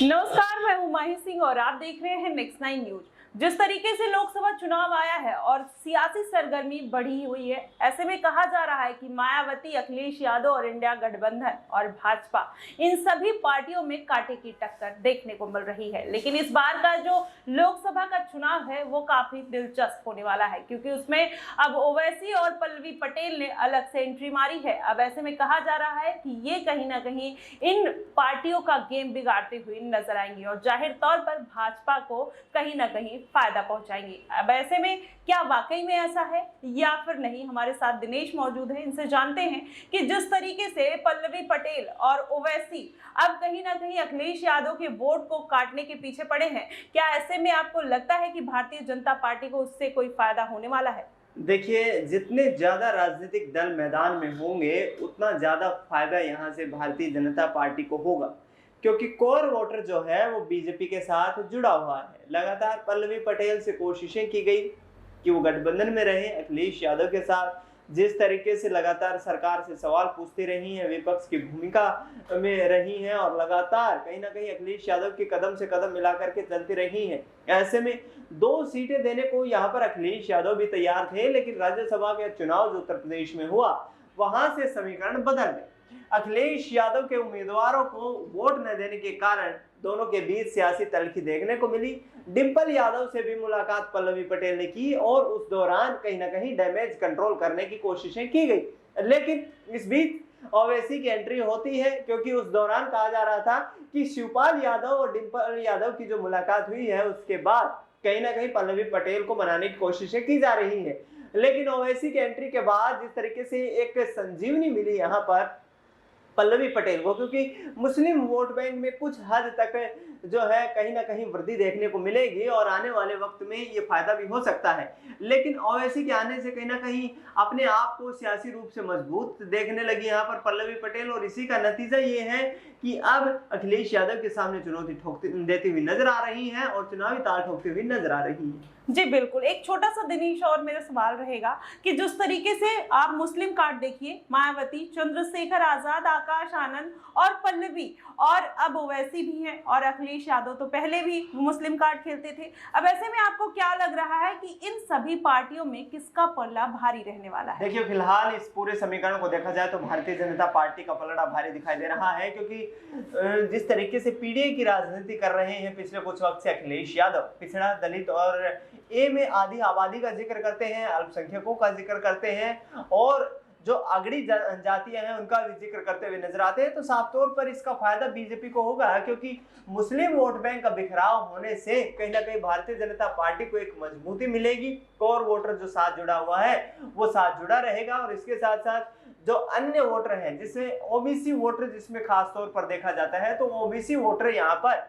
नमस्कार, मैं हूं माही सिंह और आप देख रहे हैं नेक्स्ट 9 न्यूज। जिस तरीके से लोकसभा चुनाव आया है और सियासी सरगर्मी बढ़ी हुई है, ऐसे में कहा जा रहा है कि मायावती, अखिलेश यादव और इंडिया गठबंधन और भाजपा, इन सभी पार्टियों में कांटे की टक्कर देखने को मिल रही है। लेकिन इस बार का जो लोकसभा का चुनाव है वो काफी दिलचस्प होने वाला है, क्योंकि उसमें अब ओवैसी और पल्लवी पटेल ने अलग से एंट्री मारी है। अब ऐसे में कहा जा रहा है कि ये कहीं ना कहीं इन पार्टियों का गेम बिगाड़ते हुए नजर आएंगी और जाहिर तौर पर भाजपा को कहीं ना कहीं फायदा पहुंचाएंगी। अब ऐसे में क्या वाकई में ऐसा है या फिर नहीं, हमारे साथ दिनेश मौजूद है, इनसे जानते हैं कि जिस तरीके से पल्लवी पटेल और ओवैसी अब कहीं ना कहीं अखिलेश यादव के वोट को काटने के पीछे पड़े हैं, क्या ऐसे में आपको लगता है कि भारतीय जनता पार्टी को उससे कोई फायदा होने वाला है? देखिए, जितने ज्यादा राजनीतिक दल मैदान में होंगे उतना ज्यादा फायदा यहाँ से भारतीय जनता पार्टी को होगा, क्योंकि कोर वोटर जो है वो बीजेपी के साथ जुड़ा हुआ है। लगातार पल्लवी पटेल से कोशिशें की गई कि वो गठबंधन में रहे अखिलेश यादव के साथ। जिस तरीके से लगातार सरकार से सवाल पूछती रही हैं, विपक्ष की भूमिका में रही हैं और लगातार कहीं ना कहीं अखिलेश यादव के कदम से कदम मिला करके चलती रही हैं। ऐसे में 2 सीटें देने को यहाँ पर अखिलेश यादव भी तैयार थे, लेकिन राज्यसभा के चुनाव जो उत्तर प्रदेश में हुआ वहां से समीकरण बदल गए। अखिलेश यादव के उम्मीदवारों को वोट न देने के कारण दोनों के बीच सियासी तल्खी देखने को मिली। डिंपल यादव से भी मुलाकात पल्लवी पटेल ने की और उस दौरान कहीं ना कहीं डैमेज कंट्रोल करने की कोशिशें की गई, लेकिन इस बीच ओवैसी की एंट्री होती है, क्योंकि उस दौरान कहा जा रहा था कि शिवपाल यादव और डिंपल यादव की जो मुलाकात हुई है उसके बाद कहीं ना कहीं पल्लवी पटेल को मनाने की कोशिशें की जा रही है। लेकिन ओवैसी की एंट्री के बाद जिस तरीके से एक संजीवनी मिली यहाँ पर पल्लवी पटेल को, क्योंकि मुस्लिम वोट बैंक में कुछ हद तक जो है कहीं ना कहीं वृद्धि देखने को मिलेगी और आने वाले वक्त में ये फायदा भी हो सकता है। लेकिन ओवैसी के आने से कहीं ना कहीं अपने आप को सियासी रूप से मजबूत देखने लगी यहाँ पर पल्लवी पटेल, और इसी का नतीजा ये है कि अब अखिलेश यादव के सामने चुनौती देती हुई नजर आ रही है और चुनावी ताल ठोकती हुई नजर आ रही है। जी बिल्कुल, एक छोटा सा दिनेश और मेरा सवाल रहेगा कि जिस तरीके से आप मुस्लिम कार्ड देखिए, मायावती, चंद्रशेखर आजाद, आकाश आनंद और पल्लवी और अब ओवैसी भी हैं और अखिलेश यादव तो पहले भी मुस्लिम कार्ड खेलते थे। अब ऐसे में आपको क्या लग रहा है कि इन सभी पार्टियों में किसका पलड़ा भारी रहने वाला है? देखिए, फिलहाल इस पूरे समीकरण को देखा जाए तो भारतीय जनता पार्टी का पलड़ा भारी दिखाई दे रहा है, क्योंकि जिस तरीके से पीडीए की राजनीति कर रहे हैं पिछले कुछ वक्त से अखिलेश यादव, पिछड़ा, दलित और ए में आधी आबादी का जिक्र करते हैं, अल्पसंख्यकों का जिक्र करते हैं और जो अगड़ी जातियां हैं उनका भी जिक्र करते हुए नजर आते हैं, तो साफ तौर पर इसका फायदा बीजेपी को होगा, क्योंकि मुस्लिम वोट बैंक का बिखराव होने से कहीं ना कहीं भारतीय जनता पार्टी को एक मजबूती मिलेगी। कोर वोटर जो साथ जुड़ा हुआ है वो साथ जुड़ा रहेगा और इसके साथ साथ जो अन्य वोटर हैं, जिसमें ओबीसी वोटर जिसमें खास तौर पर देखा जाता है, तो ओबीसी वोटर यहाँ पर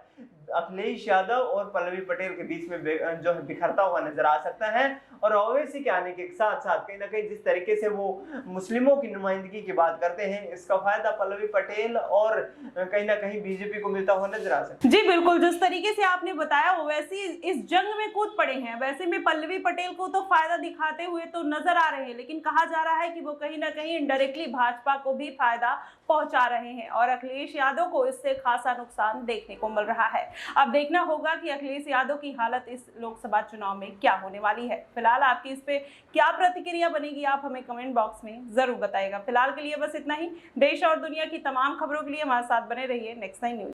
अखिलेश यादव और पल्लवी पटेल के बीच में जो है बिखरता हुआ नजर आ सकता है। और ओवैसी के आने के साथ साथ कहीं ना कहीं जिस तरीके से वो मुस्लिमों की नुमाइंदगी की बात करते हैं, इसका फायदा पल्लवी पटेल और कहीं ना कहीं बीजेपी को मिलता हुआ नजर आ सकता है। जी बिल्कुल, जिस तरीके से आपने बताया ओवैसी इस जंग में कूद पड़े हैं, वैसे में पल्लवी पटेल को तो फायदा दिखाते हुए तो नजर आ रहे हैं, लेकिन कहा जा रहा है कि वो कहीं ना कहीं इनडायरेक्टली भाजपा को भी फायदा पहुंचा रहे हैं और अखिलेश यादव को इससे खासा नुकसान देखने को मिल रहा है। अब देखना होगा कि अखिलेश यादव की हालत इस लोकसभा चुनाव में क्या होने वाली है। फिलहाल आपकी इस पे क्या प्रतिक्रिया बनेगी, आप हमें कमेंट बॉक्स में जरूर बताइएगा। फिलहाल के लिए बस इतना ही। देश और दुनिया की तमाम खबरों के लिए हमारे साथ बने रहिए नेक्स्ट 9 न्यूज।